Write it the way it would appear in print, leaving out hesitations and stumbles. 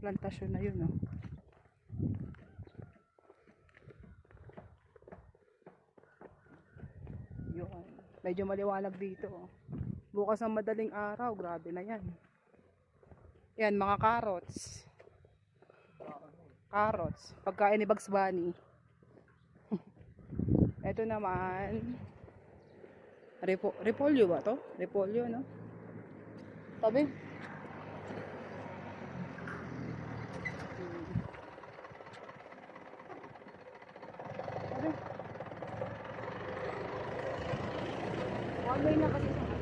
plantasyon na yun, oh. Yun. Medyo maliwanag dito, oh. Bukas ng madaling araw, grabe na yan. Yan, mga carrots. Carrots. Pagkain ni Bugs Bunny. Ito naman, repolyo ba to? Repolyo, no? Tabi. Tabi. One way na kasi sa